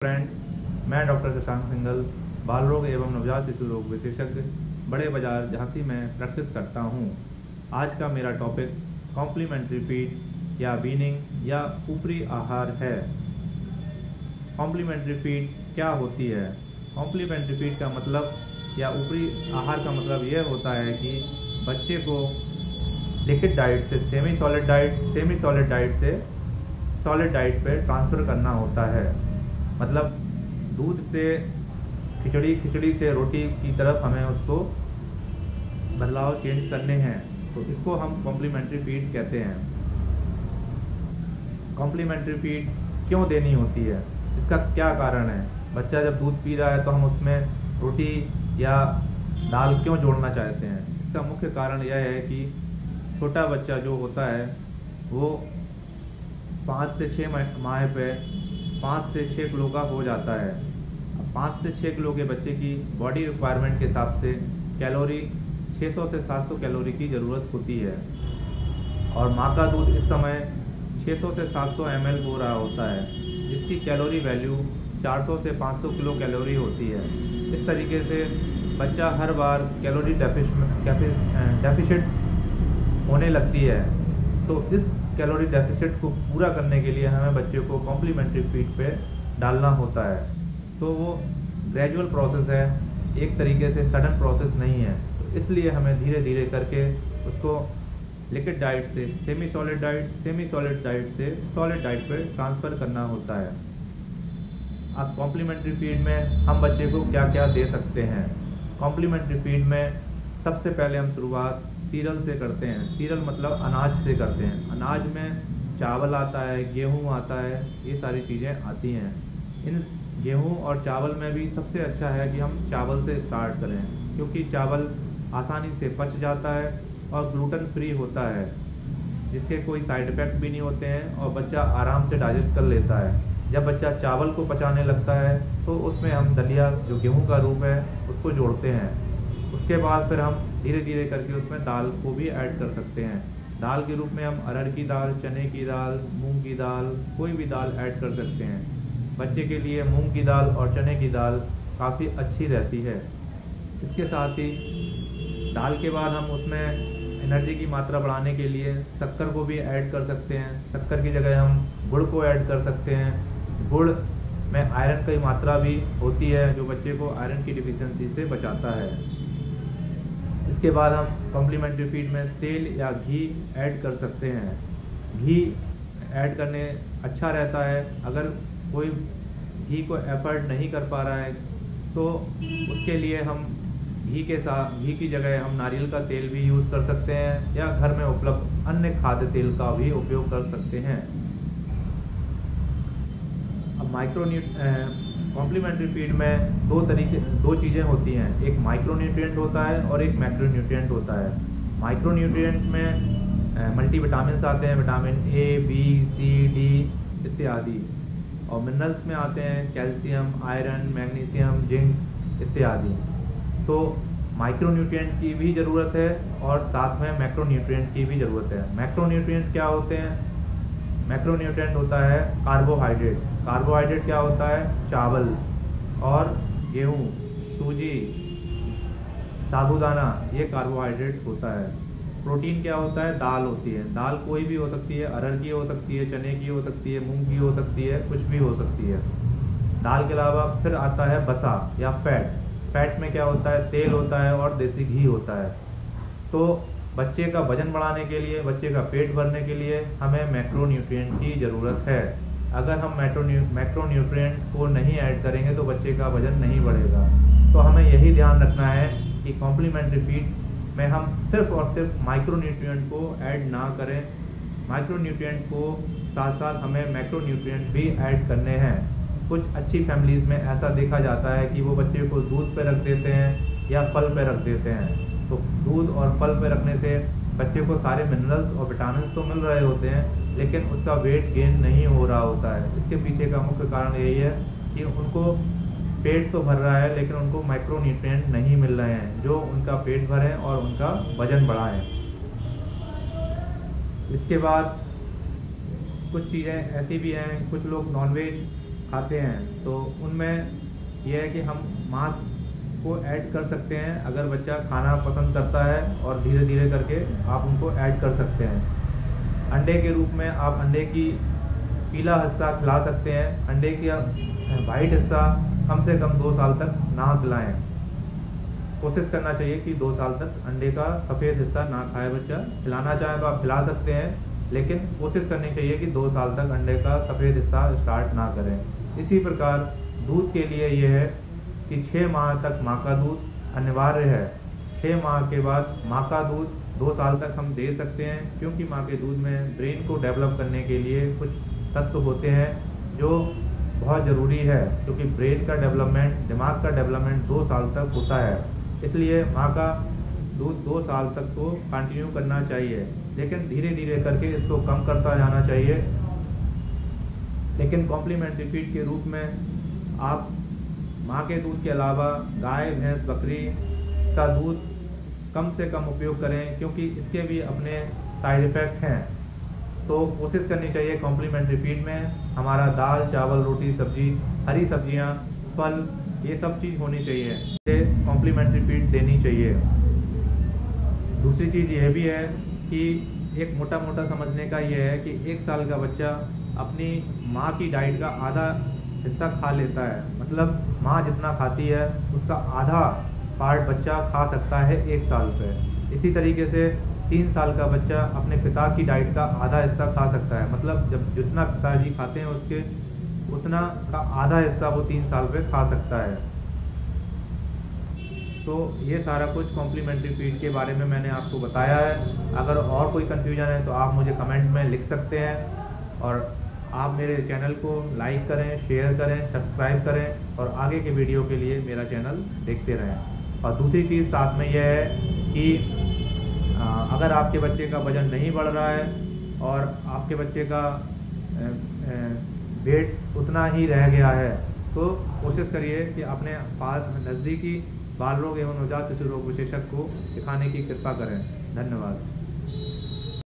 Friends, मैं doctor Shashank Singhal, बाल रोग एवं नवजात शिशु रोग विशेषज्ञ, बड़े बाजार झांसी में प्रैक्टिस करता हूं। आज का मेरा टॉपिक कॉम्प्लीमेंट्री फीड या वीनिंग या ऊपरी आहार है। कॉम्प्लीमेंट्री फीड क्या होती है? कॉम्प्लीमेंट्री फीड का मतलब या ऊपरी आहार का मतलब यह होता है कि बच्चे को लिक्विड डाइट से सेमी सॉलिड डाइट से सॉलिड डाइट पे ट्रांसफ़र करना होता है। मतलब दूध से खिचड़ी से रोटी की तरफ हमें उसको बदलाव चेंज करने हैं, तो इसको हम कॉम्प्लीमेंट्री फीड कहते हैं। कॉम्प्लीमेंट्री फीड क्यों देनी होती है, इसका क्या कारण है? बच्चा जब दूध पी रहा है तो हम उसमें रोटी या दाल क्यों जोड़ना चाहते हैं? इसका मुख्य कारण यह है कि छोटा बच्चा जो होता है वो 5 से 6 माह पे 5 से 6 किलो का हो जाता है। 5 से 6 किलो के बच्चे की बॉडी रिक्वायरमेंट के हिसाब से कैलोरी 600 से 700 कैलोरी की ज़रूरत होती है और माँ का दूध इस समय 600 से 700 ml हो रहा होता है, जिसकी कैलोरी वैल्यू 400 से 500 किलो कैलोरी होती है। इस तरीके से बच्चा हर बार कैलोरी डेफिशिट होने लगती है। तो इस कैलोरी डेफिसिट को पूरा करने के लिए हमें बच्चे को कॉम्प्लीमेंट्री फीड पे डालना होता है। तो वो ग्रेजुअल प्रोसेस है, एक तरीके से सडन प्रोसेस नहीं है। तो इसलिए हमें धीरे धीरे करके उसको लिक्विड डाइट से सेमी सॉलिड डाइट से सॉलिड डाइट पे ट्रांसफ़र करना होता है। अब कॉम्प्लीमेंट्री फीड में हम बच्चे को क्या क्या दे सकते हैं? कॉम्प्लीमेंट्री फीड में सबसे पहले हम शुरुआत सीरियल से करते हैं। सीरियल मतलब अनाज से करते हैं। अनाज में चावल आता है, गेहूं आता है, ये सारी चीज़ें आती हैं। इन गेहूं और चावल में भी सबसे अच्छा है कि हम चावल से स्टार्ट करें, क्योंकि चावल आसानी से पच जाता है और ग्लूटेन फ्री होता है, जिसके कोई साइड इफ़ेक्ट भी नहीं होते हैं और बच्चा आराम से डाइजेस्ट कर लेता है। जब बच्चा चावल को पचाने लगता है तो उसमें हम दलिया, जो गेहूँ का रूप है, उसको जोड़ते हैं। उसके बाद फिर हम धीरे धीरे करके उसमें दाल को भी ऐड कर सकते हैं। दाल के रूप में हम अरहर की दाल, चने की दाल, मूंग की दाल, कोई भी दाल ऐड कर सकते हैं। बच्चे के लिए मूंग की दाल और चने की दाल काफ़ी अच्छी रहती है। इसके साथ ही दाल के बाद हम उसमें एनर्जी की मात्रा बढ़ाने के लिए शक्कर को भी ऐड कर सकते हैं। शक्कर की जगह हम गुड़ को ऐड कर सकते हैं। गुड़ में आयरन की मात्रा भी होती है, जो बच्चे को आयरन की डिफिशियंसी से बचाता है। इसके बाद हम कॉम्प्लीमेंट्री फीड में तेल या घी ऐड कर सकते हैं। घी ऐड करने अच्छा रहता है। अगर कोई घी को एफर्ट नहीं कर पा रहा है तो उसके लिए हम घी की जगह हम नारियल का तेल भी यूज़ कर सकते हैं या घर में उपलब्ध अन्य खाद्य तेल का भी उपयोग कर सकते हैं। अब कॉम्प्लीमेंट्री फीड में दो चीज़ें होती हैं, एक माइक्रोन्यूट्रिएंट होता है और एक मैक्रोन्यूट्रिएंट होता है। माइक्रोन्यूट्रिएंट में मल्टीविटामिन्स आते हैं, vitamin A, B, C, D इत्यादि, और मिनरल्स में आते हैं कैल्शियम, आयरन, मैग्नीशियम, जिंक इत्यादि। तो माइक्रोन्यूट्रिएंट की भी ज़रूरत है और साथ में मैक्रोन्यूट्रिएंट की भी ज़रूरत है। मैक्रोन्यूट्रिएंट क्या होते हैं? मैक्रोन्यूट्रिएंट होता है कार्बोहाइड्रेट। कार्बोहाइड्रेट क्या होता है? चावल और गेहूँ, सूजी, साबूदाना, ये कार्बोहाइड्रेट होता है। प्रोटीन क्या होता है? दाल होती है। दाल कोई भी हो सकती है, अरहर की हो सकती है, चने की हो सकती है, मूंग की हो सकती है, कुछ भी हो सकती है। दाल के अलावा फिर आता है वसा या फैट। फैट में क्या होता है? तेल होता है और देसी घी होता है। तो बच्चे का वजन बढ़ाने के लिए, बच्चे का पेट भरने के लिए हमें मैक्रोन्यूट्रिएंट की ज़रूरत है। अगर हम मैक्रोन्यूट्रिएंट को नहीं ऐड करेंगे तो बच्चे का वजन नहीं बढ़ेगा। तो हमें यही ध्यान रखना है कि कॉम्प्लीमेंट्री फीड में हम सिर्फ और सिर्फ माइक्रोन्यूट्रिएंट को ऐड ना करें। माइक्रोन्यूट्रिएंट को साथ साथ हमें मैक्रोन्यूट्रिएंट भी ऐड करने हैं। कुछ अच्छी फैमिलीज़ में ऐसा देखा जाता है कि वो बच्चे को दूध पे रख देते हैं या फल पे रख देते हैं। तो दूध और फल पे रखने से बच्चे को सारे मिनरल्स और विटामिन तो मिल रहे होते हैं, लेकिन उसका वेट गेन नहीं हो रहा होता है। इसके पीछे का मुख्य कारण यही है कि उनको पेट तो भर रहा है लेकिन उनको माइक्रोन्यूट्रिएंट नहीं मिल रहे हैं जो उनका पेट भरें और उनका वजन बढ़ाएं। इसके बाद कुछ चीज़ें ऐसी भी हैं, कुछ लोग नॉनवेज खाते हैं तो उनमें यह है कि हम मांस को ऐड कर सकते हैं। अगर बच्चा खाना पसंद करता है और धीरे धीरे करके आप उनको ऐड कर सकते हैं। अंडे के रूप में आप अंडे की पीला हिस्सा खिला सकते हैं। अंडे का वाइट हिस्सा कम से कम 2 साल तक ना खिलाएं। कोशिश करना चाहिए कि 2 साल तक अंडे का सफ़ेद हिस्सा ना खाए बच्चा। खिलाना चाहे तो आप खिला सकते हैं, लेकिन कोशिश करनी चाहिए कि 2 साल तक अंडे का सफ़ेद हिस्सा स्टार्ट ना करें। इसी प्रकार दूध के लिए यह है कि 6 माह तक माँ का दूध अनिवार्य है। 6 माह के बाद माँ का दूध 2 साल तक हम दे सकते हैं, क्योंकि माँ के दूध में ब्रेन को डेवलप करने के लिए कुछ तत्व होते हैं जो बहुत ज़रूरी है, क्योंकि ब्रेन का डेवलपमेंट, दिमाग का डेवलपमेंट 2 साल तक होता है। इसलिए माँ का दूध 2 साल तक तो कंटिन्यू करना चाहिए, लेकिन धीरे धीरे करके इसको कम करता जाना चाहिए। लेकिन कॉम्प्लीमेंट्री फीड के रूप में आप माँ के दूध के अलावा गाय, भैंस, बकरी का दूध कम से कम उपयोग करें, क्योंकि इसके भी अपने साइड इफ़ेक्ट हैं। तो कोशिश करनी चाहिए कॉम्प्लीमेंट्री फीड में हमारा दाल, चावल, रोटी, सब्जी, हरी सब्जियाँ, फल, ये सब चीज़ होनी चाहिए। ये कॉम्प्लीमेंट्री फीड देनी चाहिए। दूसरी चीज़ यह भी है कि एक मोटा मोटा समझने का यह है कि 1 साल का बच्चा अपनी माँ की डाइट का आधा हिस्सा खा लेता है। मतलब माँ जितना खाती है उसका आधा पार्ट बच्चा खा सकता है 1 साल पे। इसी तरीके से 3 साल का बच्चा अपने पिता की डाइट का आधा हिस्सा खा सकता है। मतलब जब जितना पिताजी खाते हैं उसके उतना का आधा हिस्सा वो 3 साल पे खा सकता है। तो ये सारा कुछ कॉम्प्लीमेंट्री फीड के बारे में मैंने आपको बताया है। अगर और कोई कन्फ्यूजन है तो आप मुझे कमेंट में लिख सकते हैं, और आप मेरे चैनल को लाइक करें, शेयर करें, सब्सक्राइब करें, और आगे के वीडियो के लिए मेरा चैनल देखते रहें। और दूसरी चीज़ साथ में यह है कि अगर आपके बच्चे का वज़न नहीं बढ़ रहा है और आपके बच्चे का वेट उतना ही रह गया है, तो कोशिश करिए कि अपने पास नज़दीकी बाल रोग एवं नवजात शिशु रोग विशेषज्ञ को दिखाने की कृपा करें। धन्यवाद।